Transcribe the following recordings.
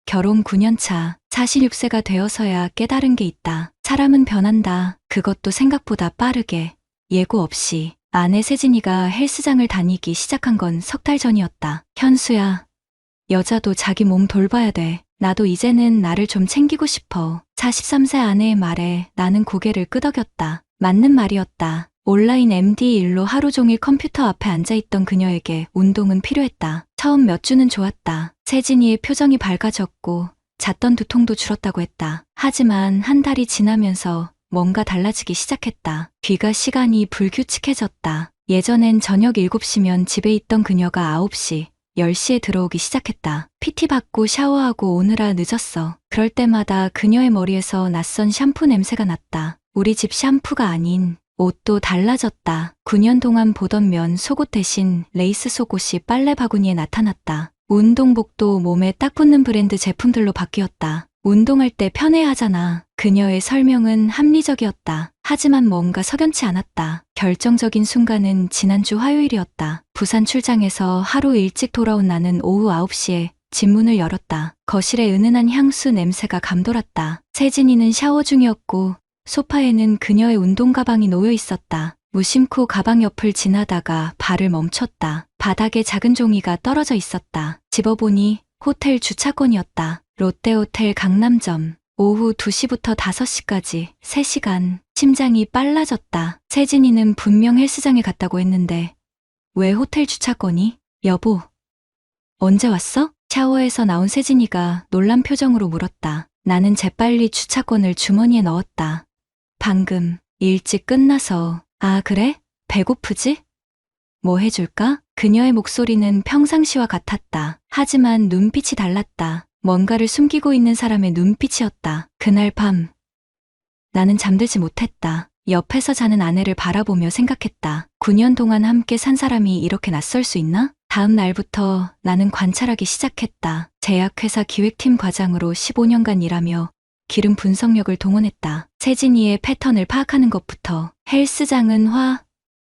결혼 9년 차, 46세가 되어서야 깨달은 게 있다. 사람은 변한다. 그것도 생각보다 빠르게. 예고 없이. 아내 세진이가 헬스장을 다니기 시작한 건 석 달 전이었다. 현수야. 여자도 자기 몸 돌봐야 돼. 나도 이제는 나를 좀 챙기고 싶어. 43세 아내의 말에 나는 고개를 끄덕였다. 맞는 말이었다. 온라인 MD 일로 하루 종일 컴퓨터 앞에 앉아있던 그녀에게 운동은 필요했다. 처음 몇 주는 좋았다. 세진이의 표정이 밝아졌고 잤던 두통도 줄었다고 했다. 하지만 한 달이 지나면서 뭔가 달라지기 시작했다. 귀가 시간이 불규칙해졌다. 예전엔 저녁 7시면 집에 있던 그녀가 9시, 10시에 들어오기 시작했다. PT 받고 샤워하고 오느라 늦었어. 그럴 때마다 그녀의 머리에서 낯선 샴푸 냄새가 났다. 우리 집 샴푸가 아닌 옷도 달라졌다. 9년 동안 보던 면 속옷 대신 레이스 속옷이 빨래 바구니에 나타났다. 운동복도 몸에 딱 붙는 브랜드 제품들로 바뀌었다. 운동할 때 편해야 하잖아. 그녀의 설명은 합리적이었다. 하지만 뭔가 석연치 않았다. 결정적인 순간은 지난주 화요일이었다. 부산 출장에서 하루 일찍 돌아온 나는 오후 9시에 집 문을 열었다. 거실에 은은한 향수 냄새가 감돌았다. 세진이는 샤워 중이었고 소파에는 그녀의 운동 가방이 놓여 있었다. 무심코 가방 옆을 지나다가 발을 멈췄다. 바닥에 작은 종이가 떨어져 있었다. 집어보니 호텔 주차권이었다. 롯데호텔 강남점. 오후 2시부터 5시까지 3시간. 심장이 빨라졌다. 세진이는 분명 헬스장에 갔다고 했는데 왜 호텔 주차권이? 여보, 언제 왔어? 샤워에서 나온 세진이가 놀란 표정으로 물었다. 나는 재빨리 주차권을 주머니에 넣었다. 방금 일찍 끝나서. 아, 그래? 배고프지? 뭐 해줄까? 그녀의 목소리는 평상시와 같았다. 하지만 눈빛이 달랐다. 뭔가를 숨기고 있는 사람의 눈빛이었다. 그날 밤 나는 잠들지 못했다. 옆에서 자는 아내를 바라보며 생각했다. 9년 동안 함께 산 사람이 이렇게 낯설 수 있나? 다음 날부터 나는 관찰하기 시작했다. 제약회사 기획팀 과장으로 15년간 일하며 기름 분석력을 동원했다. 세진이의 패턴을 파악하는 것부터. 헬스장은 화,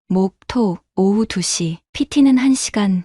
목, 토, 오후 2시, PT는 1시간,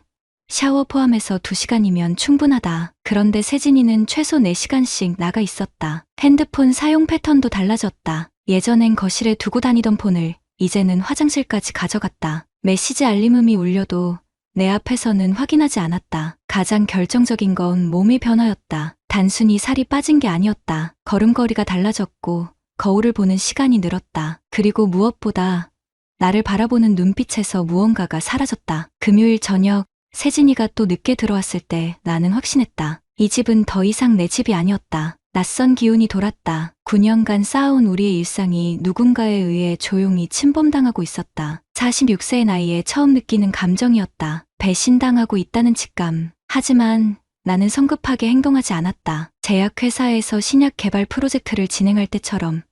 샤워 포함해서 2시간이면 충분하다. 그런데 세진이는 최소 4시간씩 나가 있었다. 핸드폰 사용 패턴도 달라졌다. 예전엔 거실에 두고 다니던 폰을 이제는 화장실까지 가져갔다. 메시지 알림음이 울려도 내 앞에서는 확인하지 않았다. 가장 결정적인 건 몸의 변화였다. 단순히 살이 빠진 게 아니었다. 걸음걸이가 달라졌고 거울을 보는 시간이 늘었다. 그리고 무엇보다 나를 바라보는 눈빛에서 무언가가 사라졌다. 금요일 저녁 세진이가 또 늦게 들어왔을 때 나는 확신했다. 이 집은 더 이상 내 집이 아니었다. 낯선 기운이 돌았다. 9년간 쌓아온 우리의 일상이 누군가에 의해 조용히 침범당하고 있었다. 46세의 나이에 처음 느끼는 감정이었다. 배신당하고 있다는 직감. 하지만 나는 성급하게 행동하지 않았다. 제약회사에서 신약 개발 프로젝트를 진행할 때처럼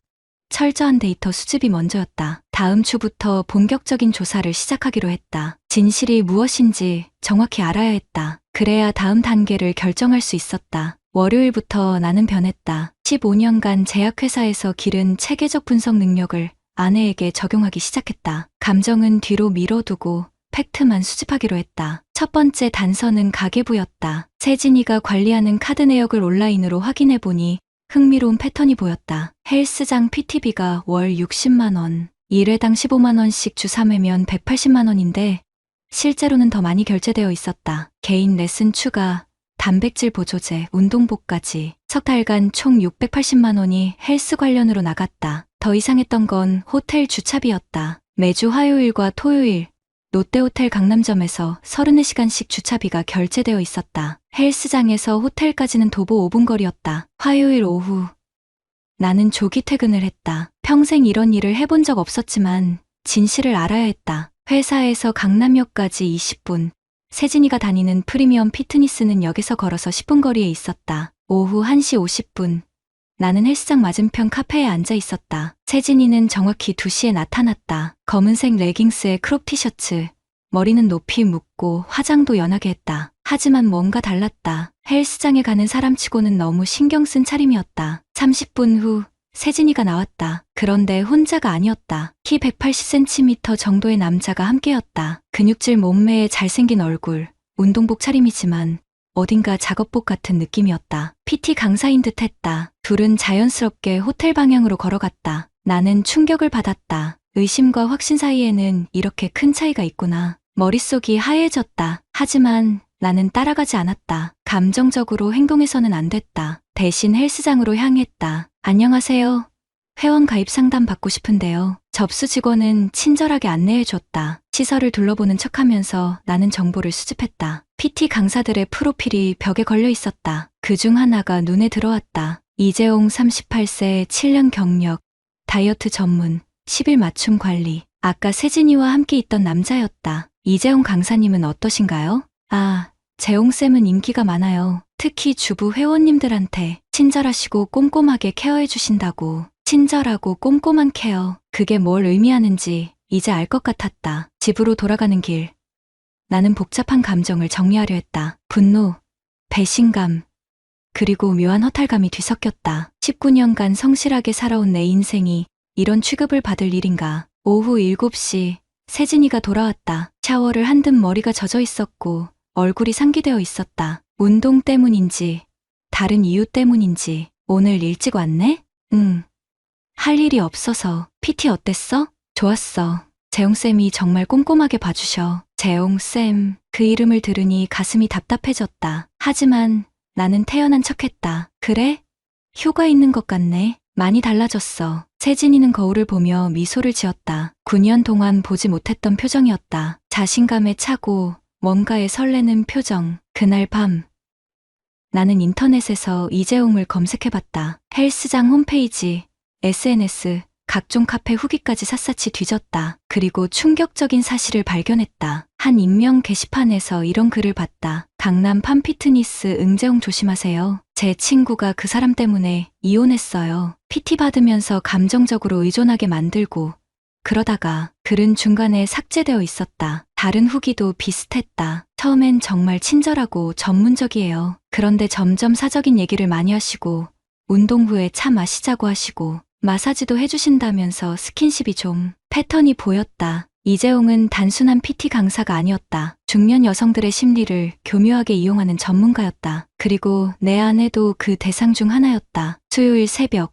철저한 데이터 수집이 먼저였다. 다음 주부터 본격적인 조사를 시작하기로 했다. 진실이 무엇인지 정확히 알아야 했다. 그래야 다음 단계를 결정할 수 있었다. 월요일부터 나는 변했다. 15년간 제약회사에서 기른 체계적 분석 능력을 아내에게 적용하기 시작했다. 감정은 뒤로 미뤄두고 팩트만 수집하기로 했다. 첫 번째 단서는 가계부였다. 세진이가 관리하는 카드 내역을 온라인으로 확인해보니 흥미로운 패턴이 보였다. 헬스장 PT비가 월 60만 원, 1회당 15만 원씩 주 3회면 180만 원인데 실제로는 더 많이 결제되어 있었다. 개인 레슨 추가, 단백질 보조제, 운동복까지 석 달간 총 680만 원이 헬스 관련으로 나갔다. 더 이상했던 건 호텔 주차비였다. 매주 화요일과 토요일 롯데호텔 강남점에서 34시간씩 주차비가 결제되어 있었다. 헬스장에서 호텔까지는 도보 5분 거리였다. 화요일 오후 나는 조기 퇴근을 했다. 평생 이런 일을 해본 적 없었지만 진실을 알아야 했다. 회사에서 강남역까지 20분, 세진이가 다니는 프리미엄 피트니스는 역에서 걸어서 10분 거리에 있었다. 오후 1시 50분 나는 헬스장 맞은편 카페에 앉아 있었다. 세진이는 정확히 2시에 나타났다. 검은색 레깅스에 크롭 티셔츠, 머리는 높이 묶고 화장도 연하게 했다. 하지만 뭔가 달랐다. 헬스장에 가는 사람치고는 너무 신경 쓴 차림이었다. 30분 후 세진이가 나왔다. 그런데 혼자가 아니었다. 키 180cm 정도의 남자가 함께였다. 근육질 몸매에 잘생긴 얼굴, 운동복 차림이지만 어딘가 작업복 같은 느낌이었다. PT 강사인 듯 했다. 둘은 자연스럽게 호텔 방향으로 걸어갔다. 나는 충격을 받았다. 의심과 확신 사이에는 이렇게 큰 차이가 있구나. 머릿속이 하얘졌다. 하지만 나는 따라가지 않았다. 감정적으로 행동해서는 안 됐다. 대신 헬스장으로 향했다. 안녕하세요. 회원 가입 상담 받고 싶은데요. 접수 직원은 친절하게 안내해줬다. 시설을 둘러보는 척하면서 나는 정보를 수집했다. PT 강사들의 프로필이 벽에 걸려 있었다. 그중 하나가 눈에 들어왔다. 이재용 38세 7년 경력, 다이어트 전문, 10일 맞춤 관리. 아까 세진이와 함께 있던 남자였다. 이재용 강사님은 어떠신가요? 아, 재용쌤은 인기가 많아요. 특히 주부 회원님들한테 친절하시고 꼼꼼하게 케어해 주신다고. 친절하고 꼼꼼한 케어. 그게 뭘 의미하는지 이제 알 것 같았다. 집으로 돌아가는 길. 나는 복잡한 감정을 정리하려 했다. 분노, 배신감, 그리고 묘한 허탈감이 뒤섞였다. 19년간 성실하게 살아온 내 인생이 이런 취급을 받을 일인가. 오후 7시 세진이가 돌아왔다. 샤워를 한 듯 머리가 젖어 있었고 얼굴이 상기되어 있었다. 운동 때문인지 다른 이유 때문인지 오늘 일찍 왔네? 응. 할 일이 없어서. PT 어땠어? 좋았어. 재용쌤이 정말 꼼꼼하게 봐주셔. 재용쌤. 그 이름을 들으니 가슴이 답답해졌다. 하지만 나는 태연한 척했다. 그래? 효과 있는 것 같네. 많이 달라졌어. 세진이는 거울을 보며 미소를 지었다. 9년 동안 보지 못했던 표정이었다. 자신감에 차고 뭔가에 설레는 표정. 그날 밤 나는 인터넷에서 이재용을 검색해봤다. 헬스장 홈페이지, SNS, 각종 카페 후기까지 샅샅이 뒤졌다. 그리고 충격적인 사실을 발견했다. 한 익명 게시판에서 이런 글을 봤다. 강남 팜피트니스 응재용 조심하세요. 제 친구가 그 사람 때문에 이혼했어요. PT 받으면서 감정적으로 의존하게 만들고 그러다가 글은 중간에 삭제되어 있었다. 다른 후기도 비슷했다. 처음엔 정말 친절하고 전문적이에요. 그런데 점점 사적인 얘기를 많이 하시고 운동 후에 차 마시자고 하시고 마사지도 해주신다면서 스킨십이 좀 패턴이 보였다. 이재용은 단순한 PT 강사가 아니었다. 중년 여성들의 심리를 교묘하게 이용하는 전문가였다. 그리고 내 아내도 그 대상 중 하나였다. 수요일 새벽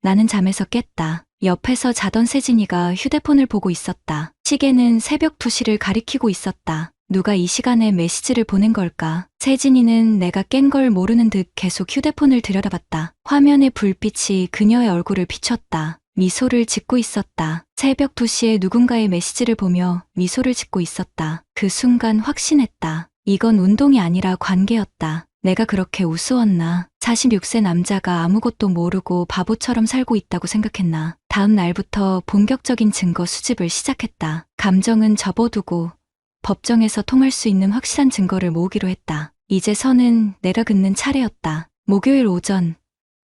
나는 잠에서 깼다. 옆에서 자던 세진이가 휴대폰을 보고 있었다. 시계는 새벽 2시를 가리키고 있었다. 누가 이 시간에 메시지를 보낸 걸까? 세진이는 내가 깬 걸 모르는 듯 계속 휴대폰을 들여다봤다. 화면의 불빛이 그녀의 얼굴을 비췄다. 미소를 짓고 있었다. 새벽 2시에 누군가의 메시지를 보며 미소를 짓고 있었다. 그 순간 확신했다. 이건 운동이 아니라 관계였다. 내가 그렇게 우스웠나? 46세 남자가 아무것도 모르고 바보처럼 살고 있다고 생각했나? 다음 날부터 본격적인 증거 수집을 시작했다. 감정은 접어두고 법정에서 통할 수 있는 확실한 증거를 모으기로 했다. 이제 선은 내가 긋는 차례였다. 목요일 오전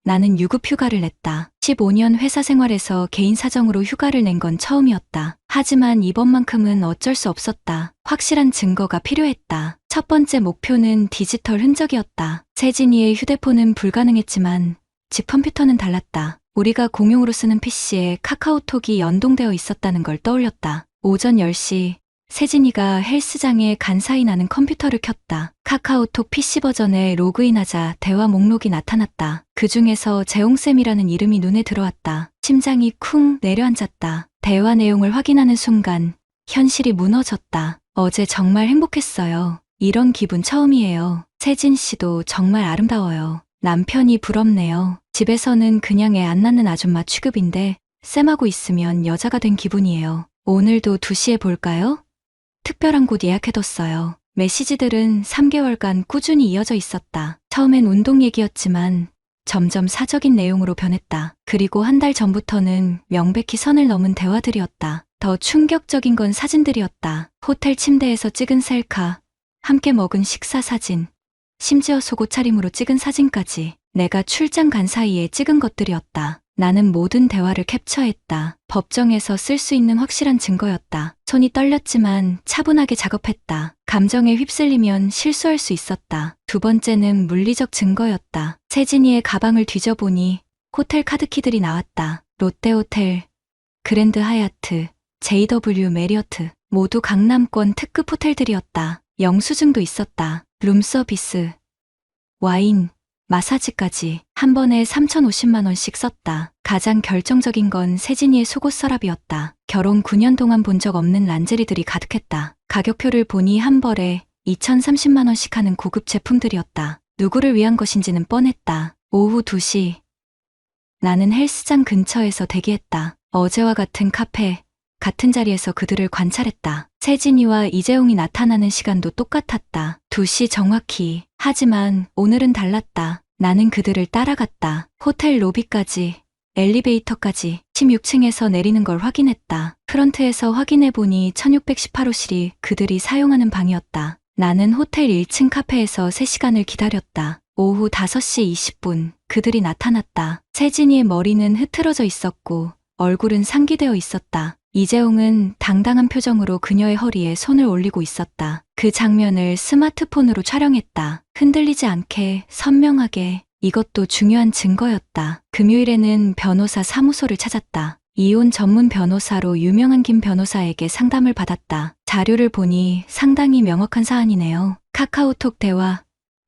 나는 유급 휴가를 냈다. 15년 회사 생활에서 개인 사정으로 휴가를 낸 건 처음이었다. 하지만 이번만큼은 어쩔 수 없었다. 확실한 증거가 필요했다. 첫 번째 목표는 디지털 흔적이었다. 세진이의 휴대폰은 불가능했지만 집 컴퓨터는 달랐다. 우리가 공용으로 쓰는 PC에 카카오톡이 연동되어 있었다는 걸 떠올렸다. 오전 10시 세진이가 헬스장에 간사히 나는 컴퓨터를 켰다. 카카오톡 PC 버전에 로그인하자 대화 목록이 나타났다. 그 중에서 재용쌤이라는 이름이 눈에 들어왔다. 심장이 쿵 내려앉았다. 대화 내용을 확인하는 순간 현실이 무너졌다. 어제 정말 행복했어요. 이런 기분 처음이에요. 세진 씨도 정말 아름다워요. 남편이 부럽네요. 집에서는 그냥 애 안 낳는 아줌마 취급인데 쌤하고 있으면 여자가 된 기분이에요. 오늘도 2시에 볼까요? 특별한 곳 예약해뒀어요. 메시지들은 3개월간 꾸준히 이어져 있었다. 처음엔 운동 얘기였지만 점점 사적인 내용으로 변했다. 그리고 한 달 전부터는 명백히 선을 넘은 대화들이었다. 더 충격적인 건 사진들이었다. 호텔 침대에서 찍은 셀카, 함께 먹은 식사 사진, 심지어 속옷 차림으로 찍은 사진까지 내가 출장 간 사이에 찍은 것들이었다. 나는 모든 대화를 캡처했다. 법정에서 쓸 수 있는 확실한 증거였다. 손이 떨렸지만 차분하게 작업했다. 감정에 휩쓸리면 실수할 수 있었다. 두 번째는 물리적 증거였다. 세진이의 가방을 뒤져보니 호텔 카드키들이 나왔다. 롯데호텔, 그랜드 하얏트, JW 메리어트, 모두 강남권 특급 호텔들이었다. 영수증도 있었다. 룸서비스, 와인, 마사지까지 한 번에 3,050만 원씩 썼다. 가장 결정적인 건 세진이의 속옷 서랍이었다. 결혼 9년 동안 본 적 없는 란제리들이 가득했다. 가격표를 보니 한 벌에 2,030만 원씩 하는 고급 제품들이었다. 누구를 위한 것인지는 뻔했다. 오후 2시. 나는 헬스장 근처에서 대기했다. 어제와 같은 카페, 같은 자리에서 그들을 관찰했다. 세진이와 이재용이 나타나는 시간도 똑같았다. 2시 정확히. 하지만 오늘은 달랐다. 나는 그들을 따라갔다. 호텔 로비까지, 엘리베이터까지 16층에서 내리는 걸 확인했다. 프런트에서 확인해보니 1618호실이 그들이 사용하는 방이었다. 나는 호텔 1층 카페에서 3시간을 기다렸다. 오후 5시 20분 그들이 나타났다. 세진이의 머리는 흐트러져 있었고 얼굴은 상기되어 있었다. 이재용은 당당한 표정으로 그녀의 허리에 손을 올리고 있었다. 그 장면을 스마트폰으로 촬영했다. 흔들리지 않게 선명하게. 이것도 중요한 증거였다. 금요일에는 변호사 사무소를 찾았다. 이혼 전문 변호사로 유명한 김 변호사에게 상담을 받았다. 자료를 보니 상당히 명확한 사안이네요. 카카오톡 대화,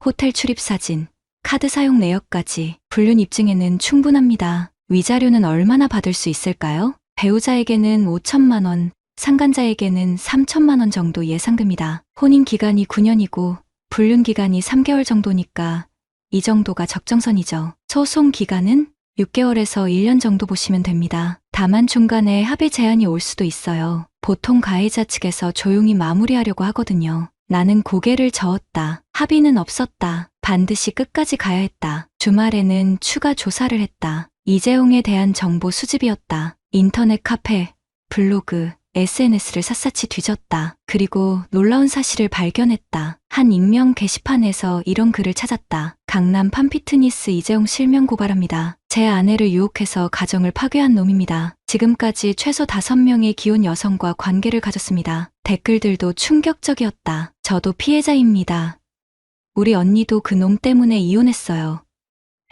호텔 출입 사진, 카드 사용 내역까지 불륜 입증에는 충분합니다. 위자료는 얼마나 받을 수 있을까요? 배우자에게는 5천만 원, 상간자에게는 3천만 원 정도 예상됩니다. 혼인 기간이 9년이고 불륜 기간이 3개월 정도니까 이 정도가 적정선이죠. 소송 기간은 6개월에서 1년 정도 보시면 됩니다. 다만 중간에 합의 제한이 올 수도 있어요. 보통 가해자 측에서 조용히 마무리하려고 하거든요. 나는 고개를 저었다. 합의는 없었다. 반드시 끝까지 가야 했다. 주말에는 추가 조사를 했다. 이재용에 대한 정보 수집이었다. 인터넷 카페, 블로그, SNS를 샅샅이 뒤졌다. 그리고 놀라운 사실을 발견했다. 한 익명 게시판에서 이런 글을 찾았다. 강남 팜피트니스 이재용 실명 고발합니다. 제 아내를 유혹해서 가정을 파괴한 놈입니다. 지금까지 최소 5명의 기혼 여성과 관계를 가졌습니다. 댓글들도 충격적이었다. 저도 피해자입니다. 우리 언니도 그 놈 때문에 이혼했어요.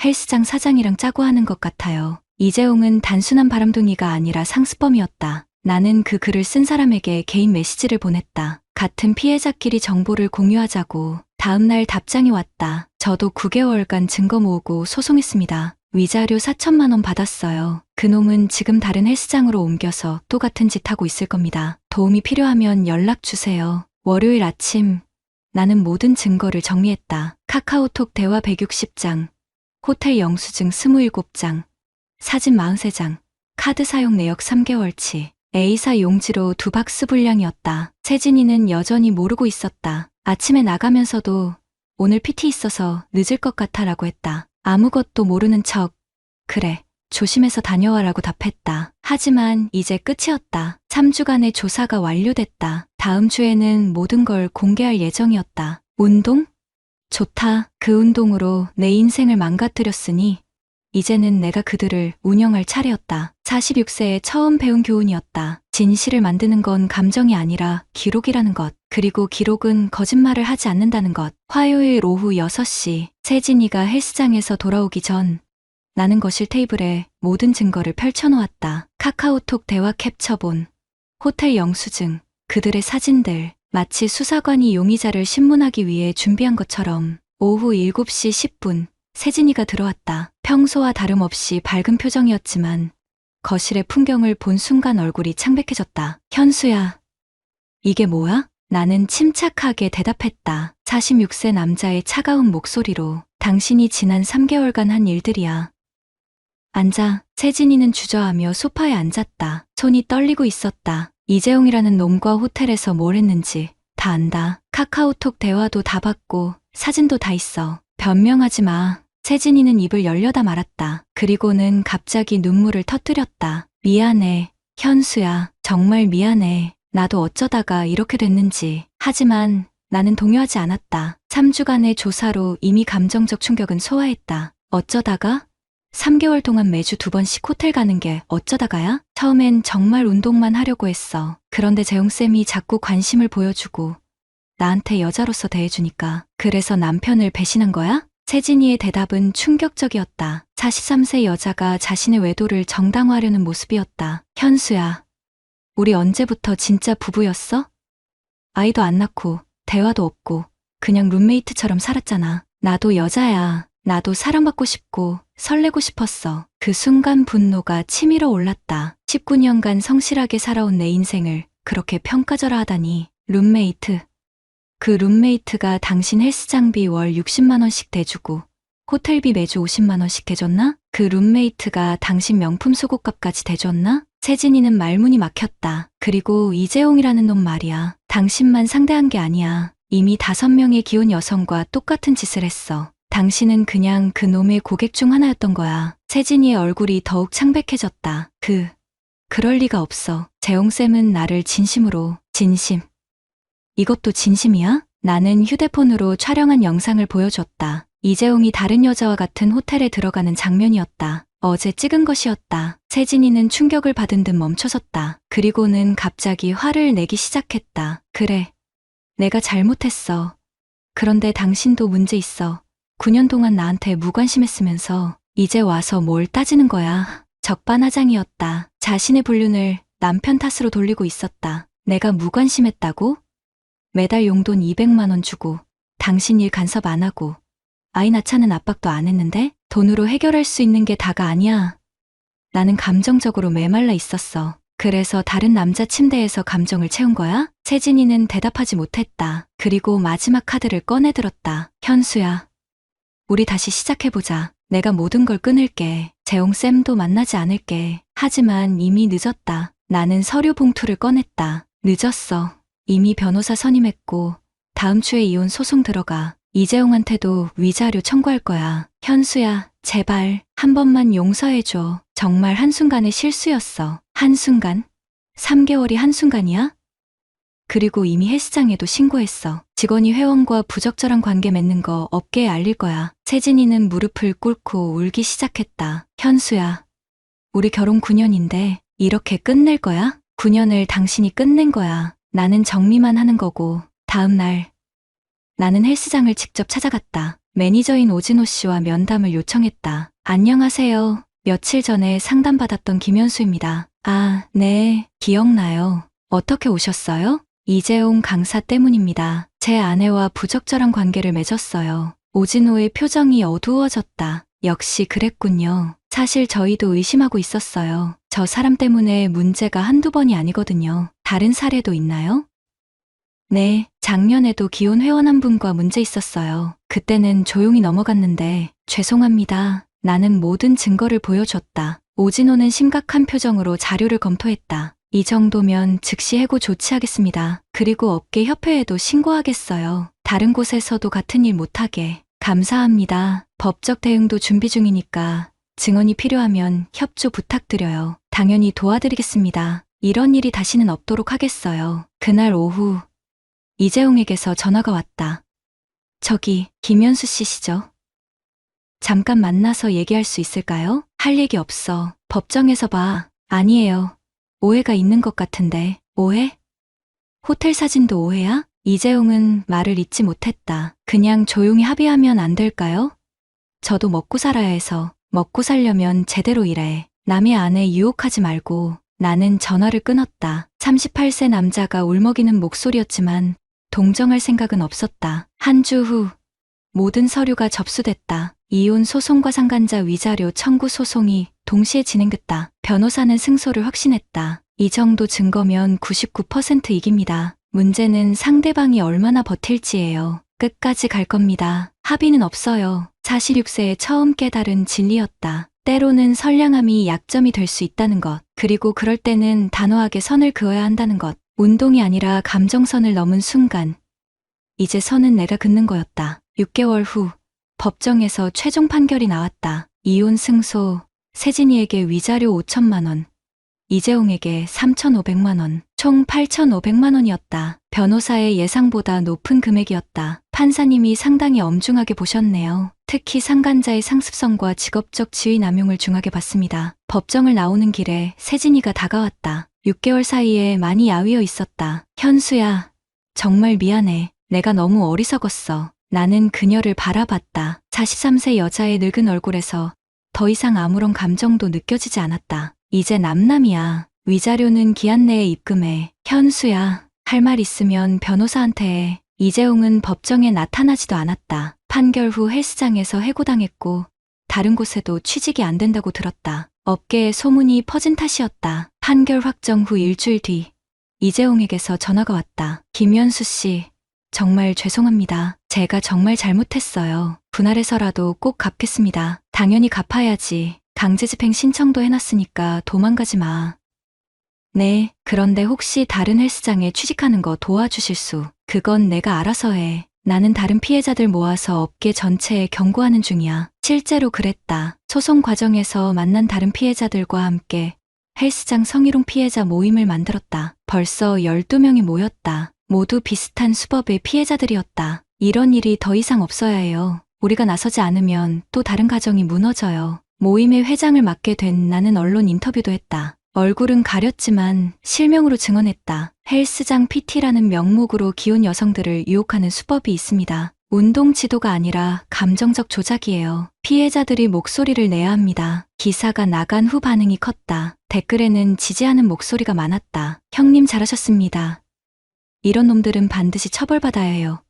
헬스장 사장이랑 짜고 하는 것 같아요. 이재용은 단순한 바람둥이가 아니라 상습범이었다. 나는 그 글을 쓴 사람에게 개인 메시지를 보냈다. 같은 피해자끼리 정보를 공유하자고. 다음날 답장이 왔다. 저도 9개월간 증거 모으고 소송했습니다. 위자료 4천만 원 받았어요. 그놈은 지금 다른 헬스장으로 옮겨서 또 같은 짓 하고 있을 겁니다. 도움이 필요하면 연락 주세요. 월요일 아침 나는 모든 증거를 정리했다. 카카오톡 대화 160장, 호텔 영수증 27장, 사진 43장, 카드 사용 내역 3개월치, A사 용지로 2박스 분량이었다. 세진이는 여전히 모르고 있었다. 아침에 나가면서도 오늘 PT 있어서 늦을 것 같아 라고 했다. 아무것도 모르는 척, 그래, 조심해서 다녀와라고 답했다. 하지만 이제 끝이었다. 3주간의 조사가 완료됐다. 다음 주에는 모든 걸 공개할 예정이었다. 운동? 좋다. 그 운동으로 내 인생을 망가뜨렸으니 이제는 내가 그들을 운영할 차례였다. 46세에 처음 배운 교훈이었다. 진실을 만드는 건 감정이 아니라 기록이라는 것. 그리고 기록은 거짓말을 하지 않는다는 것. 화요일 오후 6시 세진이가 헬스장에서 돌아오기 전 나는 거실 테이블에 모든 증거를 펼쳐놓았다. 카카오톡 대화 캡처본, 호텔 영수증, 그들의 사진들. 마치 수사관이 용의자를 신문하기 위해 준비한 것처럼. 오후 7시 10분 세진이가 들어왔다. 평소와 다름없이 밝은 표정이었지만 거실의 풍경을 본 순간 얼굴이 창백해졌다. 현수야, 이게 뭐야? 나는 침착하게 대답했다. 46세 남자의 차가운 목소리로. 당신이 지난 3개월간 한 일들이야. 앉아. 세진이는 주저하며 소파에 앉았다. 손이 떨리고 있었다. 이재용이라는 놈과 호텔에서 뭘 했는지 다 안다. 카카오톡 대화도 다 봤고 사진도 다 있어. 변명하지 마. 세진이는 입을 열려다 말았다. 그리고는 갑자기 눈물을 터뜨렸다. 미안해. 현수야. 정말 미안해. 나도 어쩌다가 이렇게 됐는지. 하지만 나는 동요하지 않았다. 3주간의 조사로 이미 감정적 충격은 소화했다. 어쩌다가? 3개월 동안 매주 2번씩 호텔 가는 게 어쩌다가야? 처음엔 정말 운동만 하려고 했어. 그런데 재용쌤이 자꾸 관심을 보여주고 나한테 여자로서 대해주니까. 그래서 남편을 배신한 거야? 세진이의 대답은 충격적이었다. 43세 여자가 자신의 외도를 정당화하려는 모습이었다. 현수야, 우리 언제부터 진짜 부부였어? 아이도 안 낳고 대화도 없고 그냥 룸메이트처럼 살았잖아. 나도 여자야. 나도 사랑받고 싶고 설레고 싶었어. 그 순간 분노가 치밀어 올랐다. 19년간 성실하게 살아온 내 인생을 그렇게 평가절하 하다니. 룸메이트. 그 룸메이트가 당신 헬스장비 월 60만 원씩 대주고 호텔비 매주 50만 원씩 대줬나? 그 룸메이트가 당신 명품 속옷값까지 대줬나? 세진이는 말문이 막혔다. 그리고 이재용이라는 놈 말이야. 당신만 상대한 게 아니야. 이미 5명의 기혼 여성과 똑같은 짓을 했어. 당신은 그냥 그 놈의 고객 중 하나였던 거야. 세진이의 얼굴이 더욱 창백해졌다. 그럴 리가 없어. 재용쌤은 나를 진심으로, 진심. 이것도 진심이야? 나는 휴대폰으로 촬영한 영상을 보여줬다. 이재용이 다른 여자와 같은 호텔에 들어가는 장면이었다. 어제 찍은 것이었다. 세진이는 충격을 받은 듯 멈춰섰다. 그리고는 갑자기 화를 내기 시작했다. 그래. 내가 잘못했어. 그런데 당신도 문제 있어. 9년 동안 나한테 무관심했으면서 이제 와서 뭘 따지는 거야. 적반하장이었다. 자신의 불륜을 남편 탓으로 돌리고 있었다. 내가 무관심했다고? 매달 용돈 200만 원 주고 당신 일 간섭 안 하고 아이 낳자는 압박도 안 했는데 돈으로 해결할 수 있는 게 다가 아니야. 나는 감정적으로 메말라 있었어. 그래서 다른 남자 침대에서 감정을 채운 거야? 세진이는 대답하지 못했다. 그리고 마지막 카드를 꺼내들었다. 현수야. 우리 다시 시작해보자. 내가 모든 걸 끊을게. 재용쌤도 만나지 않을게. 하지만 이미 늦었다. 나는 서류 봉투를 꺼냈다. 늦었어. 이미 변호사 선임했고 다음 주에 이혼 소송 들어가. 이재용한테도 위자료 청구할 거야. 현수야, 제발 한 번만 용서해줘. 정말 한순간의 실수였어. 한순간? 3개월이 한순간이야? 그리고 이미 헬스장에도 신고했어. 직원이 회원과 부적절한 관계 맺는 거 업계에 알릴 거야. 세진이는 무릎을 꿇고 울기 시작했다. 현수야, 우리 결혼 9년인데 이렇게 끝낼 거야? 9년을 당신이 끝낸 거야. 나는 정리만 하는 거고. 다음 날 나는 헬스장을 직접 찾아갔다. 매니저인 오진호 씨와 면담을 요청했다. 안녕하세요. 며칠 전에 상담받았던 김현수입니다. 아, 네, 기억나요. 어떻게 오셨어요? 이재용 강사 때문입니다. 제 아내와 부적절한 관계를 맺었어요. 오진호의 표정이 어두워졌다. 역시 그랬군요. 사실 저희도 의심하고 있었어요. 저 사람 때문에 문제가 한두 번이 아니거든요. 다른 사례도 있나요? 네, 작년에도 기혼 회원 한 분과 문제 있었어요. 그때는 조용히 넘어갔는데 죄송합니다. 나는 모든 증거를 보여줬다. 오진호는 심각한 표정으로 자료를 검토했다. 이 정도면 즉시 해고 조치하겠습니다. 그리고 업계 협회에도 신고하겠어요. 다른 곳에서도 같은 일 못하게. 감사합니다. 법적 대응도 준비 중이니까 증언이 필요하면 협조 부탁드려요. 당연히 도와드리겠습니다. 이런 일이 다시는 없도록 하겠어요. 그날 오후 이재용에게서 전화가 왔다. 저기 김현수 씨시죠? 잠깐 만나서 얘기할 수 있을까요? 할 얘기 없어. 법정에서 봐. 아니에요. 오해가 있는 것 같은데. 오해? 호텔 사진도 오해야? 이재용은 말을 잇지 못했다. 그냥 조용히 합의하면 안 될까요? 저도 먹고 살아야 해서. 먹고 살려면 제대로 일해. 남의 아내 유혹하지 말고. 나는 전화를 끊었다. 38세 남자가 울먹이는 목소리였지만 동정할 생각은 없었다. 한 주 후 모든 서류가 접수됐다. 이혼 소송과 상간자 위자료 청구 소송이 동시에 진행됐다. 변호사는 승소를 확신했다. 이 정도 증거면 99% 이깁니다. 문제는 상대방이 얼마나 버틸지예요. 끝까지 갈 겁니다. 합의는 없어요. 46세에 처음 깨달은 진리였다. 때로는 선량함이 약점이 될 수 있다는 것. 그리고 그럴 때는 단호하게 선을 그어야 한다는 것. 운동이 아니라 감정선을 넘은 순간 이제 선은 내가 긋는 거였다. 6개월 후 법정에서 최종 판결이 나왔다. 이혼 승소, 세진이에게 위자료 5천만 원, 이재용에게 3,500만 원, 총 8,500만 원이었다. 변호사의 예상보다 높은 금액이었다. 판사님이 상당히 엄중하게 보셨네요. 특히 상간자의 상습성과 직업적 지위 남용을 중하게 봤습니다. 법정을 나오는 길에 세진이가 다가왔다. 6개월 사이에 많이 야위어 있었다. 현수야, 정말 미안해. 내가 너무 어리석었어. 나는 그녀를 바라봤다. 43세 여자의 늙은 얼굴에서 더 이상 아무런 감정도 느껴지지 않았다. 이제 남남이야. 위자료는 기한 내에 입금해. 현수야, 할 말 있으면 변호사한테 해. 이재용은 법정에 나타나지도 않았다. 판결 후 헬스장에서 해고당했고 다른 곳에도 취직이 안 된다고 들었다. 업계에 소문이 퍼진 탓이었다. 판결 확정 후 일주일 뒤 이재용에게서 전화가 왔다. 김연수 씨, 정말 죄송합니다. 제가 정말 잘못했어요. 분할해서라도 꼭 갚겠습니다. 당연히 갚아야지. 강제집행 신청도 해놨으니까 도망가지 마. 네, 그런데 혹시 다른 헬스장에 취직하는 거 도와주실 수? 그건 내가 알아서 해. 나는 다른 피해자들 모아서 업계 전체에 경고하는 중이야. 실제로 그랬다. 소송 과정에서 만난 다른 피해자들과 함께 헬스장 성희롱 피해자 모임을 만들었다. 벌써 12명이 모였다. 모두 비슷한 수법의 피해자들이었다. 이런 일이 더 이상 없어야 해요. 우리가 나서지 않으면 또 다른 가정이 무너져요. 모임의 회장을 맡게 된 나는 언론 인터뷰도 했다. 얼굴은 가렸지만 실명으로 증언했다. 헬스장 PT라는 명목으로 기혼 여성들을 유혹하는 수법이 있습니다. 운동 지도가 아니라 감정적 조작이에요. 피해자들이 목소리를 내야 합니다. 기사가 나간 후 반응이 컸다. 댓글에는 지지하는 목소리가 많았다. 형님 잘하셨습니다. 이런 놈들은 반드시 처벌받아야 해요.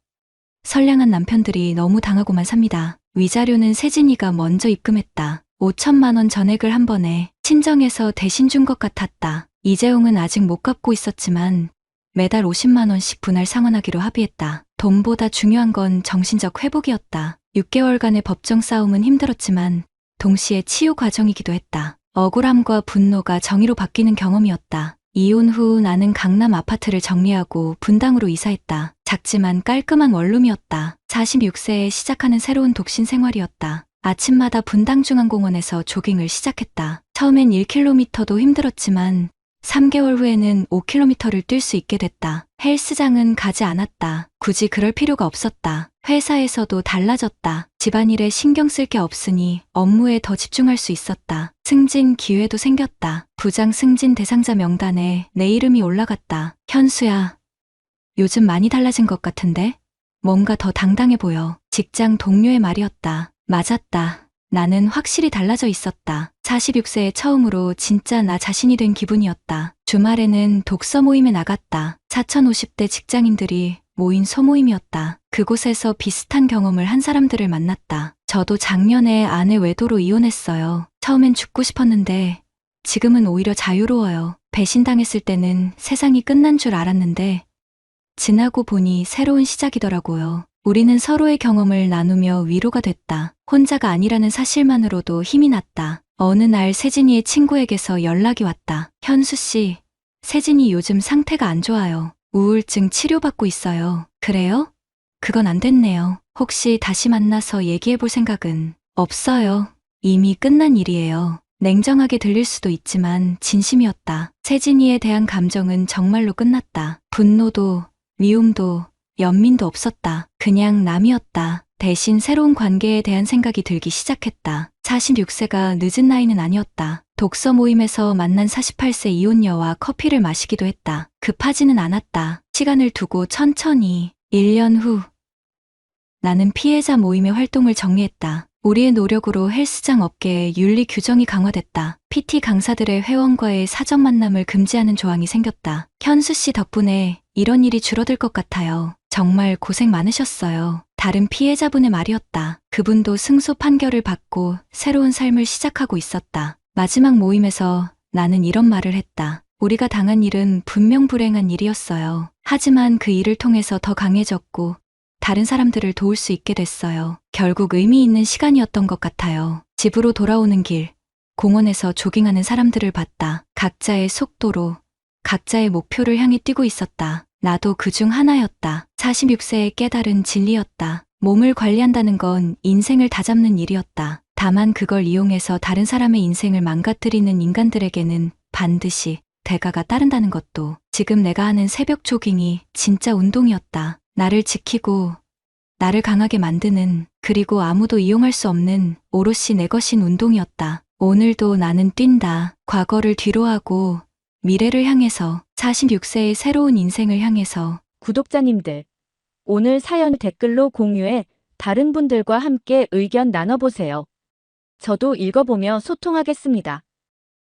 선량한 남편들이 너무 당하고만 삽니다. 위자료는 세진이가 먼저 입금했다. 5천만 원 전액을 한 번에 친정에서 대신 준 것 같았다. 이재용은 아직 못 갚고 있었지만 매달 50만 원씩 분할 상환하기로 합의했다. 돈보다 중요한 건 정신적 회복이었다. 6개월간의 법정 싸움은 힘들었지만 동시에 치유 과정이기도 했다. 억울함과 분노가 정의로 바뀌는 경험이었다. 이혼 후 나는 강남 아파트를 정리하고 분당으로 이사했다. 작지만 깔끔한 원룸이었다. 46세에 시작하는 새로운 독신 생활이었다. 아침마다 분당중앙공원에서 조깅을 시작했다. 처음엔 1km도 힘들었지만 3개월 후에는 5km를 뛸 수 있게 됐다. 헬스장은 가지 않았다. 굳이 그럴 필요가 없었다. 회사에서도 달라졌다. 집안일에 신경 쓸 게 없으니 업무에 더 집중할 수 있었다. 승진 기회도 생겼다. 부장 승진 대상자 명단에 내 이름이 올라갔다. 현수야, 요즘 많이 달라진 것 같은데? 뭔가 더 당당해 보여. 직장 동료의 말이었다. 맞았다. 나는 확실히 달라져 있었다. 46세에 처음으로 진짜 나 자신이 된 기분이었다. 주말에는 독서 모임에 나갔다. 4050대 직장인들이 모인 소모임이었다. 그곳에서 비슷한 경험을 한 사람들을 만났다. 저도 작년에 아내 외도로 이혼했어요. 처음엔 죽고 싶었는데 지금은 오히려 자유로워요. 배신당했을 때는 세상이 끝난 줄 알았는데 지나고 보니 새로운 시작이더라고요. 우리는 서로의 경험을 나누며 위로가 됐다. 혼자가 아니라는 사실만으로도 힘이 났다. 어느 날 세진이의 친구에게서 연락이 왔다. 현수 씨, 세진이 요즘 상태가 안 좋아요. 우울증 치료받고 있어요. 그래요? 그건 안 됐네요. 혹시 다시 만나서 얘기해 볼 생각은? 없어요. 이미 끝난 일이에요. 냉정하게 들릴 수도 있지만 진심이었다. 세진이에 대한 감정은 정말로 끝났다. 분노도, 미움도, 연민도 없었다. 그냥 남이었다. 대신 새로운 관계에 대한 생각이 들기 시작했다. 46세가 늦은 나이는 아니었다. 독서 모임에서 만난 48세 이혼녀와 커피를 마시기도 했다. 급하지는 않았다. 시간을 두고 천천히. 1년 후 나는 피해자 모임의 활동을 정리했다. 우리의 노력으로 헬스장 업계의 윤리 규정이 강화됐다. PT 강사들의 회원과의 사적 만남을 금지하는 조항이 생겼다. 현수 씨 덕분에 이런 일이 줄어들 것 같아요. 정말 고생 많으셨어요. 다른 피해자분의 말이었다. 그분도 승소 판결을 받고 새로운 삶을 시작하고 있었다. 마지막 모임에서 나는 이런 말을 했다. 우리가 당한 일은 분명 불행한 일이었어요. 하지만 그 일을 통해서 더 강해졌고 다른 사람들을 도울 수 있게 됐어요. 결국 의미 있는 시간이었던 것 같아요. 집으로 돌아오는 길, 공원에서 조깅하는 사람들을 봤다. 각자의 속도로, 각자의 목표를 향해 뛰고 있었다. 나도 그중 하나였다. 46세의 깨달은 진리였다. 몸을 관리한다는 건 인생을 다잡는 일이었다. 다만 그걸 이용해서 다른 사람의 인생을 망가뜨리는 인간들에게는 반드시 대가가 따른다는 것도. 지금 내가 하는 새벽 조깅이 진짜 운동이었다. 나를 지키고 나를 강하게 만드는, 그리고 아무도 이용할 수 없는 오롯이 내 것인 운동이었다. 오늘도 나는 뛴다. 과거를 뒤로하고 미래를 향해서, 46세의 새로운 인생을 향해서. 구독자님들, 오늘 사연 댓글로 공유해 다른 분들과 함께 의견 나눠보세요. 저도 읽어보며 소통하겠습니다.